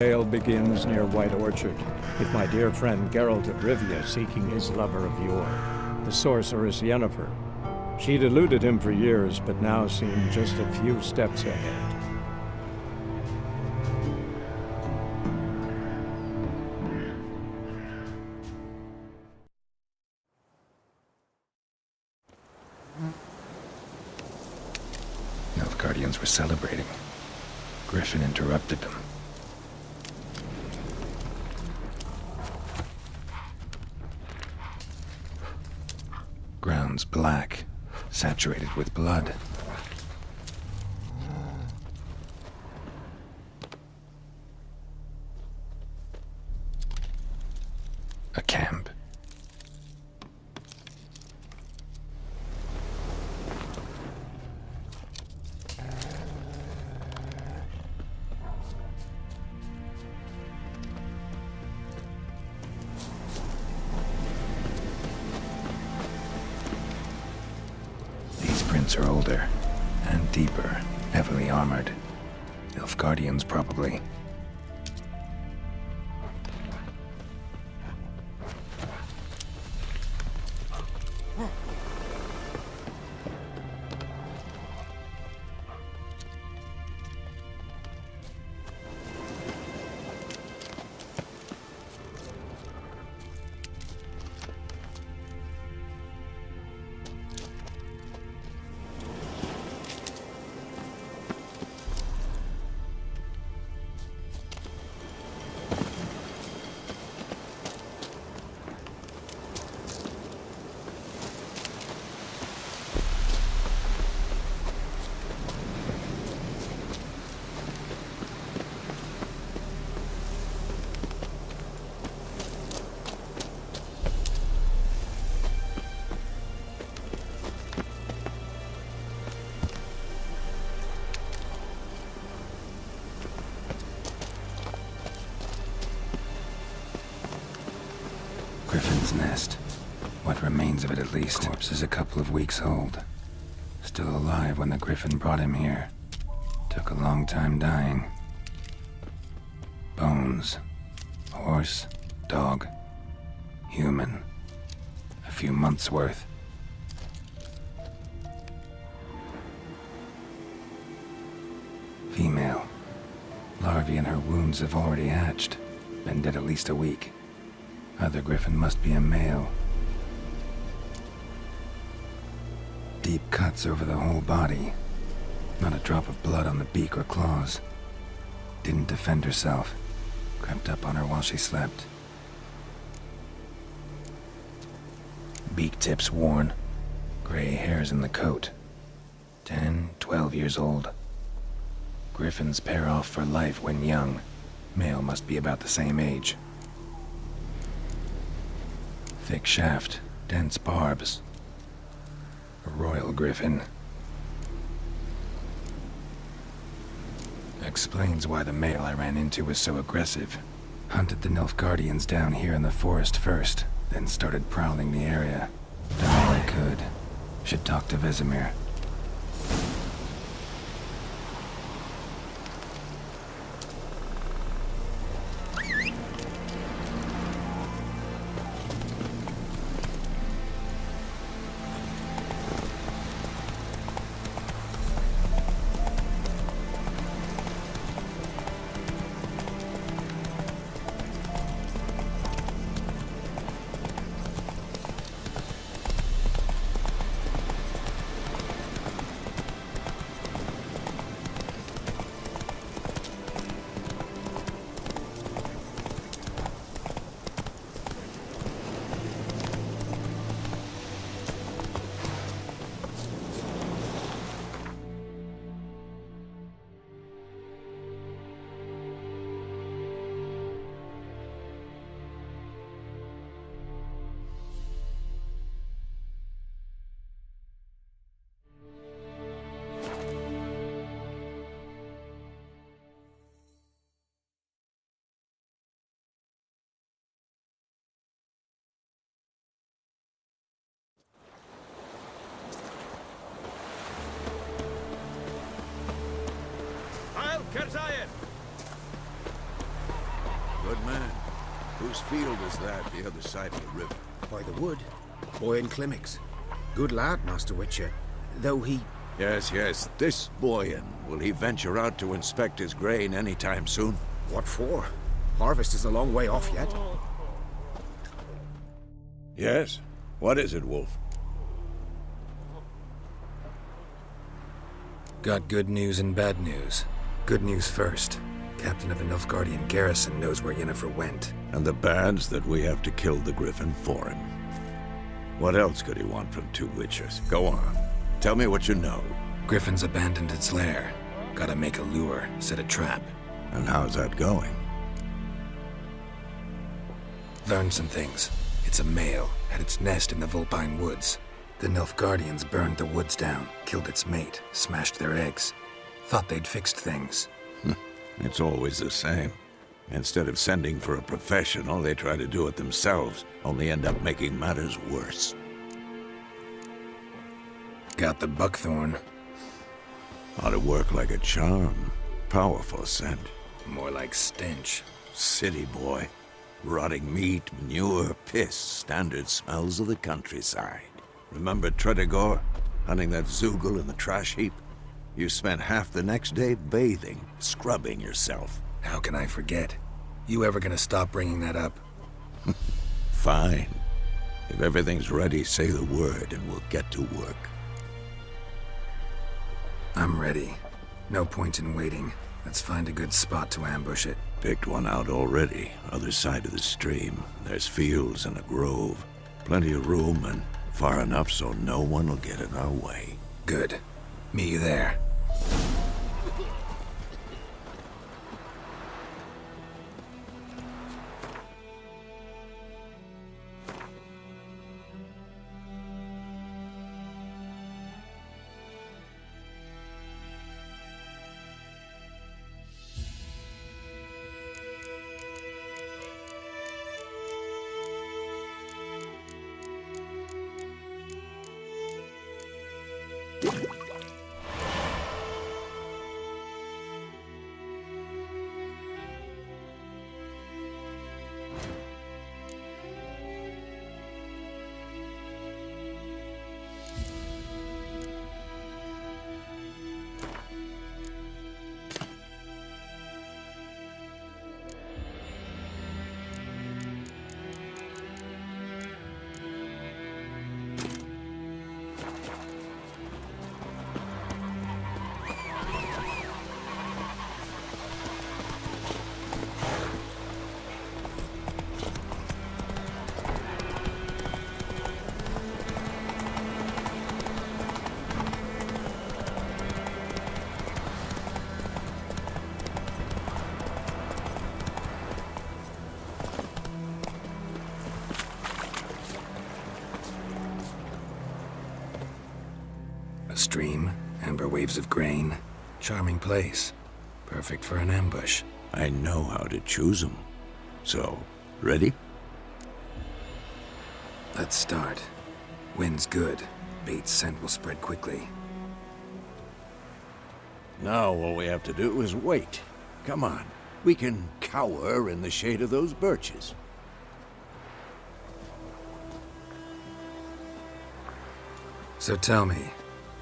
Tale begins near White Orchard, with my dear friend Geralt of Rivia seeking his lover of yore, the sorceress Yennefer. She'd eluded him for years, but now seemed just a few steps ahead. Guardians were celebrating. Griffin interrupted them. Ground's black, saturated with blood. A camp. Are older and deeper, heavily armored. Nilfgaardians, probably. Griffin's nest. What remains of it, at least. Corpse is a couple of weeks old. Still alive when the Griffin brought him here. Took a long time dying. Bones. Horse, dog, human. A few months' worth. Female. Larvae in her wounds have already hatched. Been dead at least a week. Other Griffin must be a male. Deep cuts over the whole body. Not a drop of blood on the beak or claws. Didn't defend herself. Crept up on her while she slept. Beak tips worn. Gray hairs in the coat. 10, 12 years old. Griffins pair off for life when young. Male must be about the same age. Thick shaft, dense barbs. A royal griffin. Explains why the male I ran into was so aggressive. Hunted the Nilfgaardians down here in the forest first, then started prowling the area. Done all I could. Should talk to Vesemir. Good man. Whose field is that, the other side of the river? By the wood. Boyan Klimmix. Good lad, Master Witcher. Though he... Yes, yes. This Boyan. Will he venture out to inspect his grain anytime soon? What for? Harvest is a long way off yet. Yes. What is it, Wolf? Got good news and bad news. Good news first. Captain of a Nilfgaardian garrison knows where Yennefer went. And the bad's that we have to kill the Griffin for him. What else could he want from two witches? Go on. Tell me what you know. Griffins abandoned its lair. Gotta make a lure, set a trap. And how's that going? Learned some things. It's a male, had its nest in the Vulpine Woods. The Nilfgaardians burned the woods down, killed its mate, smashed their eggs. Thought they'd fixed things. It's always the same. Instead of sending for a professional, they try to do it themselves, only end up making matters worse. Got the buckthorn. Ought to work like a charm. Powerful scent. More like stench. City boy. Rotting meat, manure, piss, standard smells of the countryside. Remember Tredegor? Hunting that Zoogle in the trash heap? You spent half the next day bathing, scrubbing yourself. How can I forget? You ever gonna stop bringing that up? Fine. If everything's ready, say the word and we'll get to work. I'm ready. No point in waiting. Let's find a good spot to ambush it. Picked one out already, other side of the stream. There's fields and a grove. Plenty of room and far enough so no one will get in our way. Good. Meet you there. A stream, amber waves of grain. Charming place. Perfect for an ambush. I know how to choose them. So, ready? Let's start. Wind's good. Bait's scent will spread quickly. Now all we have to do is wait. Come on. We can cower in the shade of those birches. So tell me,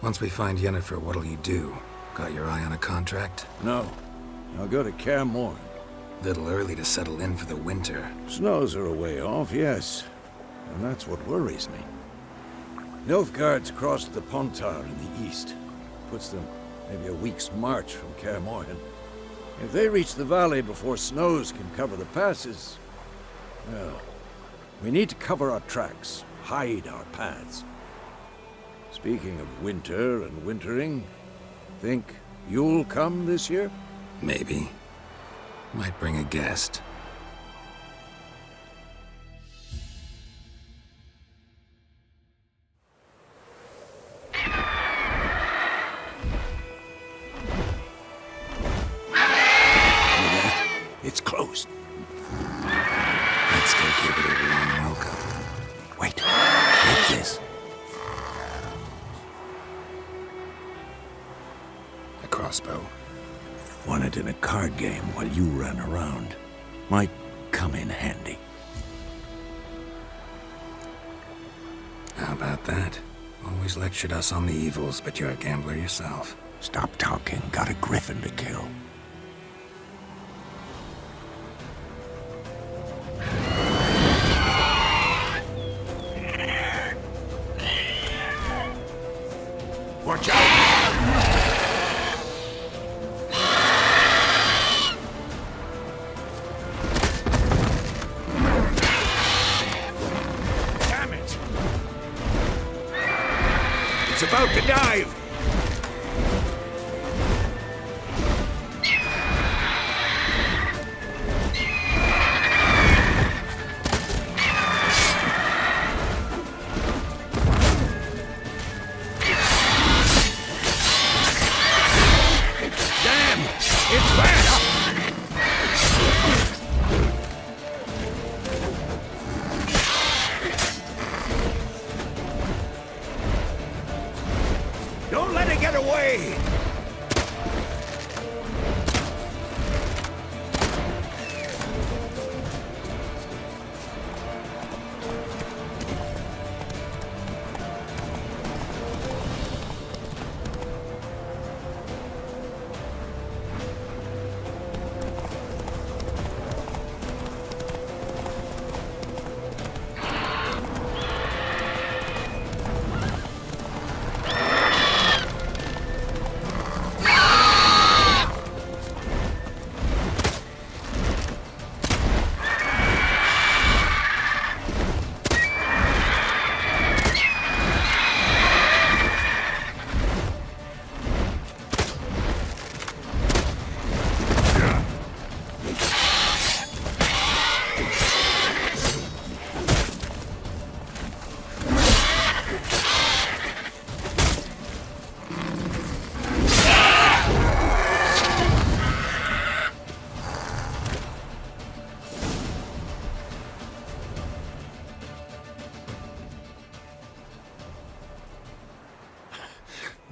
once we find Yennefer, what'll you do? Got your eye on a contract? No. I'll go to Kaer Morhen. Little early to settle in for the winter. Snows are a way off, yes. And that's what worries me. Nilfgaard's crossed the Pontar in the east. Puts them maybe a week's march from Kaer Morhen. If they reach the valley before snows can cover the passes, well, we need to cover our tracks, hide our paths. Speaking of winter and wintering, think you'll come this year? Maybe. Might bring a guest. It's closed. Let's go give it a warm welcome. Wait, take this. A crossbow. Won it in a card game while you ran around. Might come in handy. How about that? Always lectured us on the evils, but you're a gambler yourself. Stop talking. Got a griffin to kill. Watch out! Damn it! It's about to dive! Don't let it get away!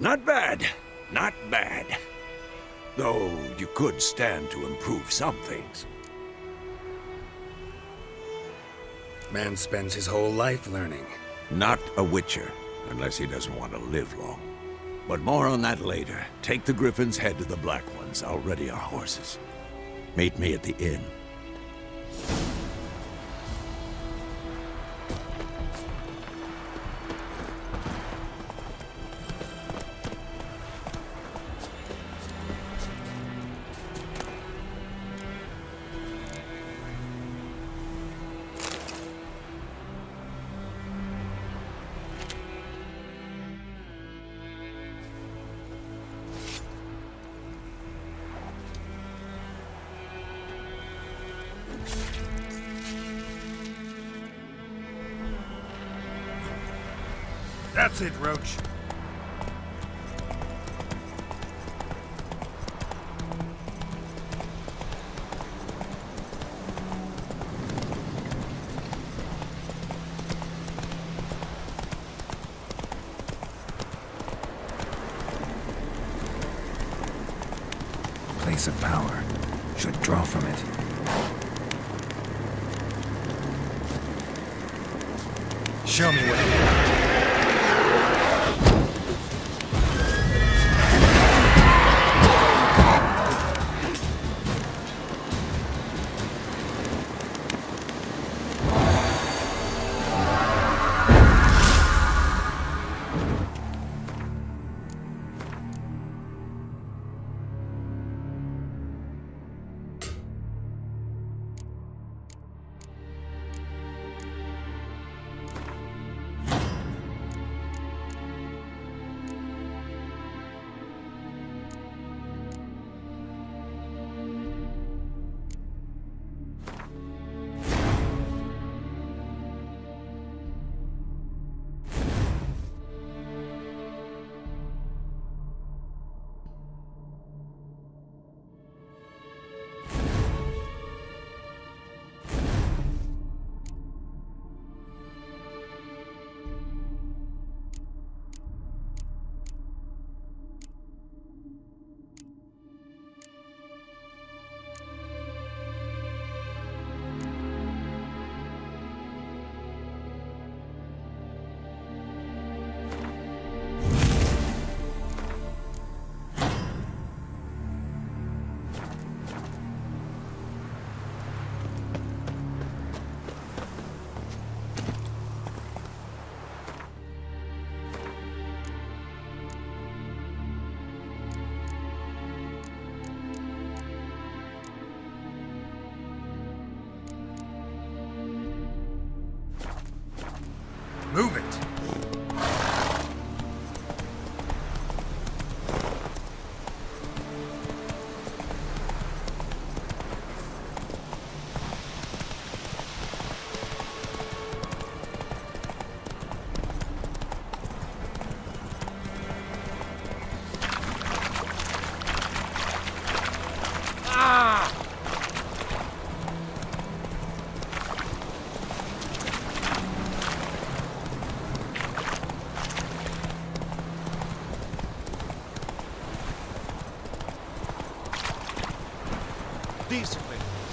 Not bad. Not bad. Though you could stand to improve some things. Man spends his whole life learning. Not a witcher, unless he doesn't want to live long. But more on that later. Take the Griffins, head to the Black Ones. I'll ready our horses. Meet me at the inn. That's it, Roach. Place of power. Should draw from it. Show me what you got.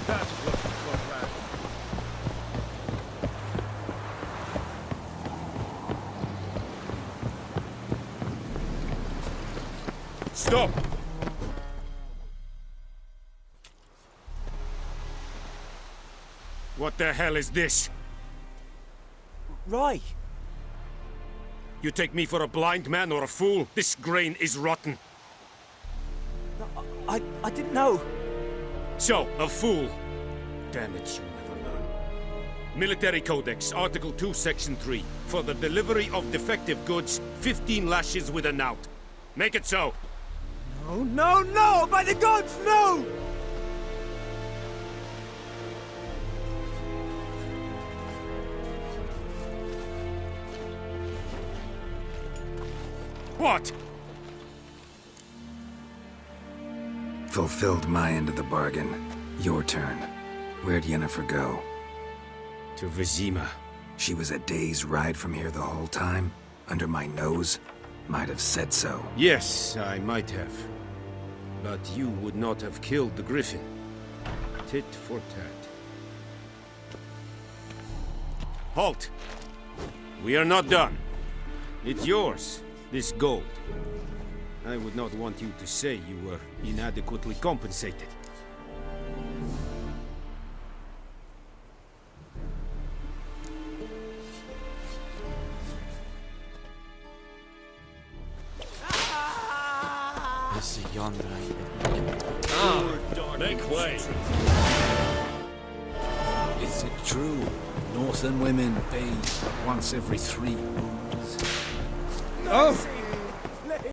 That's looking for lad. Stop! What the hell is this? Right. You take me for a blind man or a fool? This grain is rotten. I didn't know. So, a fool. Damn it, you'll never learn. Military Codex, Article 2, Section 3. For the delivery of defective goods, 15 lashes with a knout. Make it so. No, no, no! By the gods, no! What? Fulfilled my end of the bargain. Your turn. Where'd Yennefer go? To Vizima. She was a day's ride from here the whole time? Under my nose? Might have said so. Yes, I might have. But you would not have killed the Griffin. Tit for tat. Halt! We are not done. It's yours, this gold. I would not want you to say you were inadequately compensated. This is yonder. Make way! Is it true? Northern women bathe once every 3 moons. Oh!